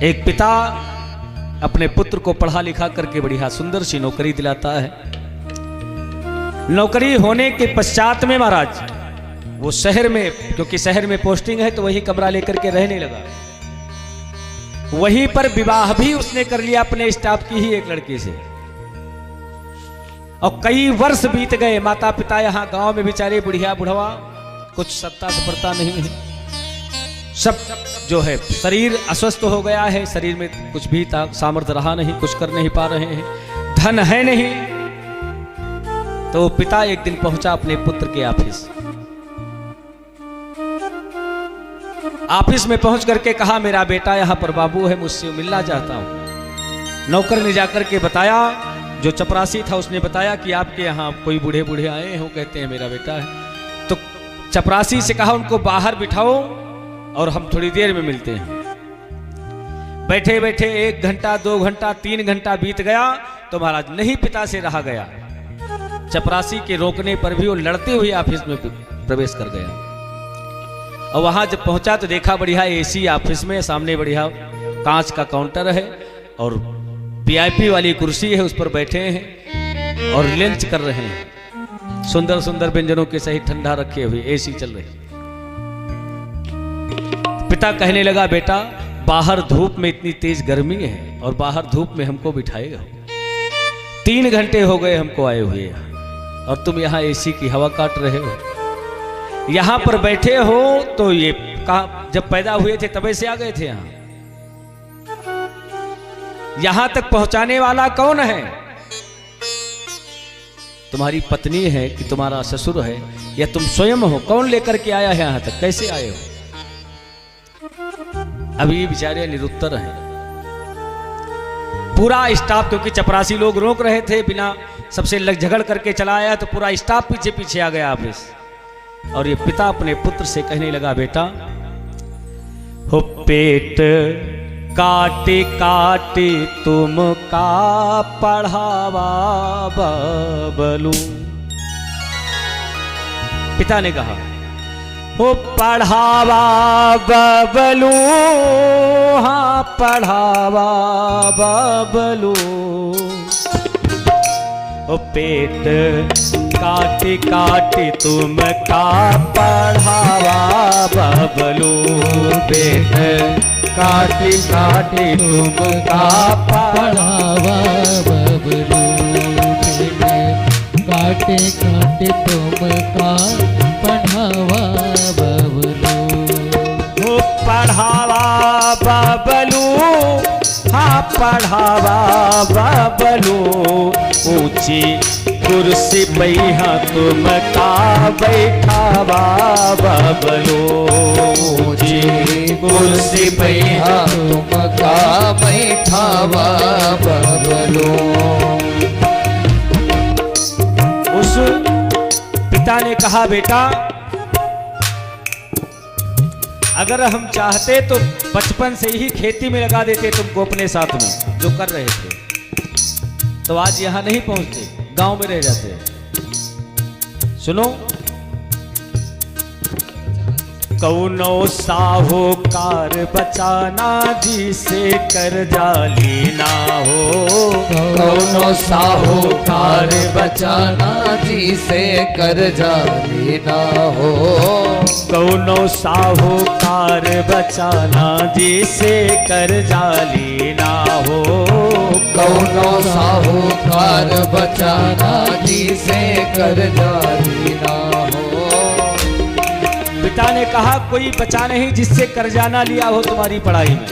एक पिता अपने पुत्र को पढ़ा लिखा करके बढ़िया सुंदर सी नौकरी दिलाता है। नौकरी होने के पश्चात में महाराज वो शहर में, क्योंकि शहर में पोस्टिंग है तो वही कमरा लेकर के रहने लगा। वहीं पर विवाह भी उसने कर लिया अपने स्टाफ की ही एक लड़की से। और कई वर्ष बीत गए, माता पिता यहाँ गांव में बेचारे बुढ़िया बुढ़वा, कुछ सत्ता सपरता नहीं है, सब जो है शरीर अस्वस्थ हो गया है, शरीर में कुछ भी सामर्थ्य रहा नहीं, कुछ कर नहीं पा रहे हैं, धन है नहीं। तो पिता एक दिन पहुंचा अपने पुत्र के ऑफिस में पहुंच करके कहा, मेरा बेटा यहाँ पर बाबू है, मुझसे मिलना चाहता हूं। नौकर ने जाकर के बताया, जो चपरासी था उसने बताया कि आपके यहाँ कोई बूढ़े बूढ़े आए हो, कहते हैं मेरा बेटा है। तो चपरासी से कहा उनको बाहर बिठाओ और हम थोड़ी देर में मिलते हैं। बैठे बैठे 1 घंटा 2 घंटा 3 घंटा बीत गया तो महाराज नहीं पिता से रहा गया। चपरासी के रोकने पर भी वो लड़ते हुए ऑफिस में प्रवेश कर गया। और वहां जब पहुंचा तो देखा बढ़िया एसी ऑफिस में, सामने बढ़िया कांच का काउंटर है और वीआईपी वाली कुर्सी है, उस पर बैठे हैं और लंच कर रहे हैं। सुंदर सुंदर व्यंजनों के सहित ठंडा रखे हुए एसी चल रही। पिता कहने लगा, बेटा बाहर धूप में इतनी तेज गर्मी है और बाहर धूप में हमको बिठाएगा? 3 घंटे हो गए हमको आए हुए और तुम यहाँ एसी की हवा काट रहे हो। यहाँ पर बैठे हो तो ये जब पैदा हुए थे तबे से आ गए थे यहाँ? यहाँ तक पहुंचाने वाला कौन है? तुम्हारी पत्नी है कि तुम्हारा ससुर है या तुम स्वयं हो? कौन लेकर के आया है यहाँ तक? कैसे आए हो? अभी बेचारे निरुत्तर हैं। पूरा स्टाफ, क्योंकि चपरासी लोग रोक रहे थे, बिना सबसे लग झगड़ करके चला आया तो पूरा स्टाफ पीछे पीछे आ गया ऑफिस। और ये पिता अपने पुत्र से कहने लगा, बेटा हो पेट काटे काटे तुम का पढ़ावा बबलू। पिता ने कहा, हो पढ़ावा बबलू, हाँ पढ़ावा बबलू। ओ पेट काटे काटे तुम का पढ़ावा बबलू। पेट काटे काटे तुम का पढ़ावा बबलू। काटे काटे तुम का पढ़ावा बबलू। हो पढ़ावा बबलू, हाँ पढ़ावा बबलू। ऊंची कुर्सी बैठा तुम का बैठावा बबलू। ऊंची कुर्सी बैठा तुम का बैठावा बबलू। उस पिता ने कहा, बेटा अगर हम चाहते तो बचपन से ही खेती में लगा देते तुमको अपने साथ में, जो कर रहे थे, तो आज यहां नहीं पहुंचते, गांव में रह जाते। सुनो, कौनो साहूकार बचाना जिसे कर्जा लेना हो। कौनो साहूकार बचाना जिसे कर्जा लेना हो। कौनो साहूकार बचाना जिसे कर्जा लेना हो। कौनो साहूकार बचाना जिसे कर्जा लेना हो। पिता ने कहा, कोई बचा नहीं जिससे कर्जा ना लिया हो तुम्हारी पढ़ाई में।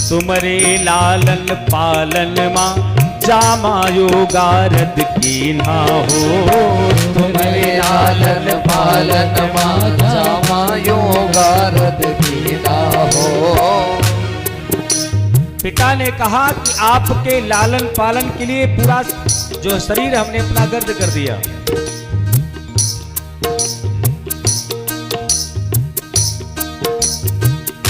तुम्हारे लालन पालन मां जामायो गारद की ना हो। तुम्हारे लालन पालन मां जामायो गारद की ना हो। पिता ने कहा कि आपके लालन पालन के लिए पूरा जो शरीर हमने अपना गर्द कर दिया।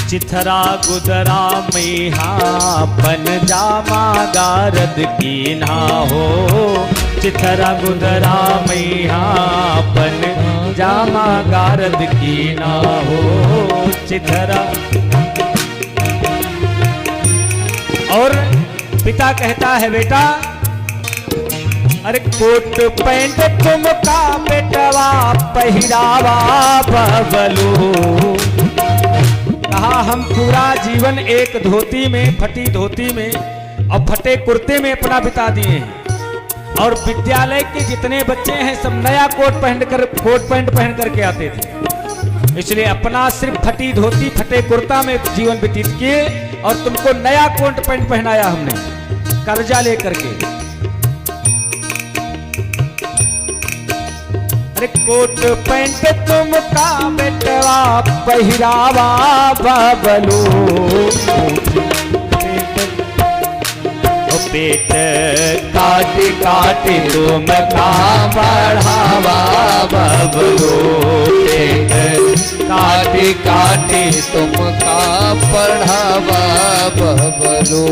चिथरा गुदरा में हाँ पन जामा गारद की ना हो। चिथरा गुदरा मैयापन जामा गारद की ना हो चिथरा। और पिता कहता है बेटा अरे कोट पैंट तुम का बेटवा पहरावा बबलू। कहा हम पूरा जीवन एक धोती में, फटी धोती में और फटे कुर्ते में अपना बिता दिए हैं, और विद्यालय के जितने बच्चे हैं सब नया कोट पैंट पहन करके आते थे, इसलिए अपना सिर्फ फटी धोती फटे कुर्ता में जीवन व्यतीत किए और तुमको नया कोट पैंट पहनाया हमने कर्जा लेकर के। अरे कोट पैंट तुम का बेटवा पहिरावा बबलू। पेट काटी काटी तुम का बढ़ावा बबलू। पेट काटी काटी तुम का पढ़ावा बबलू।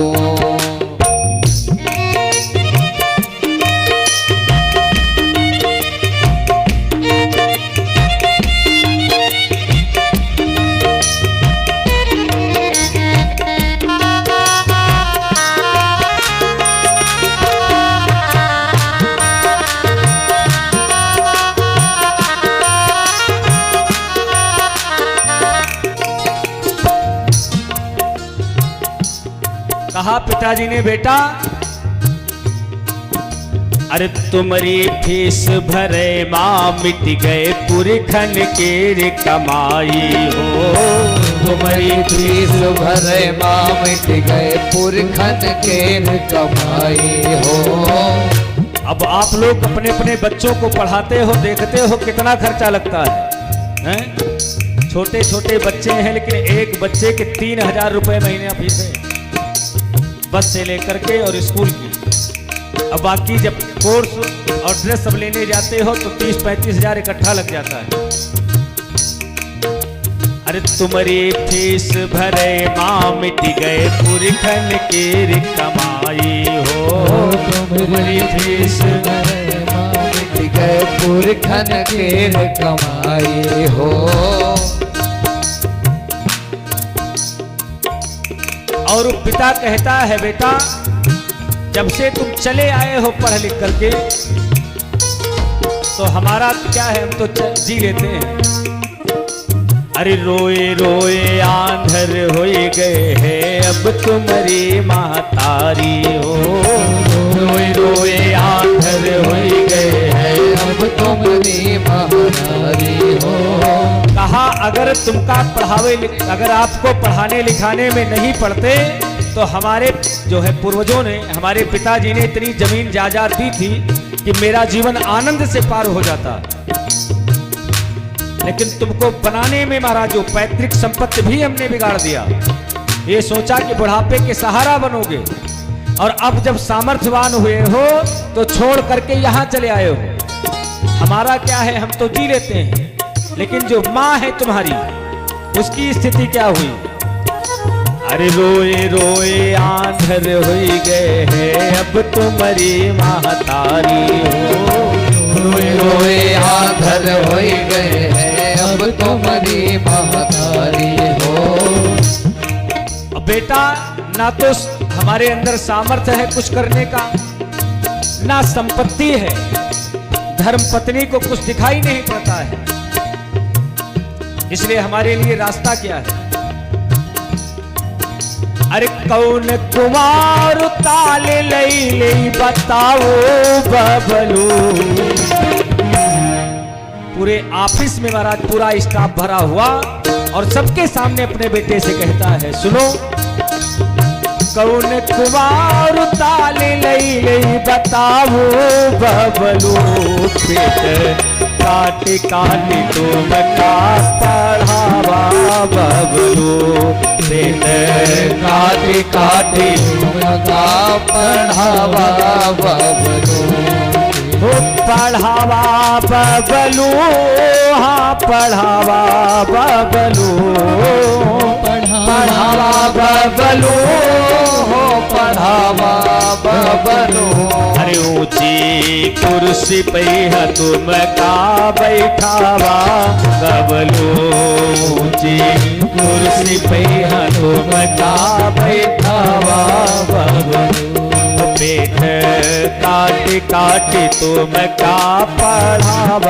कहा पिताजी ने बेटा अरे तुम्हारी फीस भरे माँ मिट गए पुरखन के कमाई हो। तुम्हारी फीस भरे माँ मिट गए पुरखन के कमाई हो। अब आप लोग अपने अपने बच्चों को पढ़ाते हो, देखते हो कितना खर्चा लगता है? छोटे छोटे बच्चे हैं लेकिन एक बच्चे के 3000 रुपए महीने फीस है बस से लेकर के और स्कूल की। अब बाकी जब कोर्स और ड्रेस सब लेने जाते हो तो 30-35 हजार इकट्ठा लग जाता है। अरे तुम्हारी फीस भरे माँ मिट गए पुरखन की कमाई हो। तुम्हारी फीस भरे माँ मिट गए पुरखन की कमाई हो। और पिता कहता है बेटा जब से तुम चले आए हो पढ़ लिख करके तो हमारा क्या है, हम तो जी लेते हैं। अरे रोए रोए आंधर हो गए हैं अब तुम्हारी महतारी हो। रोए रोए आंधर हो गए हैं अब तुम्हारी महतारी हो। कहा अगर अगर आपको पढ़ाने लिखाने में नहीं पढ़ते तो हमारे जो है पूर्वजों ने, हमारे पिताजी ने इतनी जमीन जायदाद दी थी कि मेरा जीवन आनंद से पार हो जाता, लेकिन तुमको बनाने में महाराज जो पैतृक संपत्ति भी हमने बिगाड़ दिया। ये सोचा कि बुढ़ापे के सहारा बनोगे और अब जब सामर्थ्यवान हुए हो तो छोड़ करके यहाँ चले आए हो। हमारा क्या है, हम तो जी लेते हैं, लेकिन जो माँ है तुम्हारी उसकी स्थिति क्या हुई? अरे रोए रोए आंधर हो गए हैं अब तुम्हारी महतारी हो। रोए रोए आंधर हो गए हैं अब तुम्हारी महतारी हो। अब बेटा ना तो हमारे अंदर सामर्थ्य है कुछ करने का, ना संपत्ति है, धर्म पत्नी को कुछ दिखाई नहीं पड़ता है, इसलिए हमारे लिए रास्ता क्या है? अरे कौन कुमार ताल ले बताओ बबलू। पूरे ऑफिस में महाराज पूरा स्टाफ भरा हुआ और सबके सामने अपने बेटे से कहता है सुनो, कौन कुमार ताल ले बताओ बबलू। पेट काटी काटी तुम का पढ़ावा बबलू। पेट काटी काटी तुम का पढ़ावा बबलू। हो पढ़ावा बबलू, हाँ पढ़ावा बबलू, पढ़ावा बबलू, हो पढ़ावा बबलू। अरे ऊंची कुर्सी पे है तुम का बैठावा बबलू, ऊंची कुर्सी पे है तुम का बैठावा बबलू। पेट काट काट तुम का पढ़ावा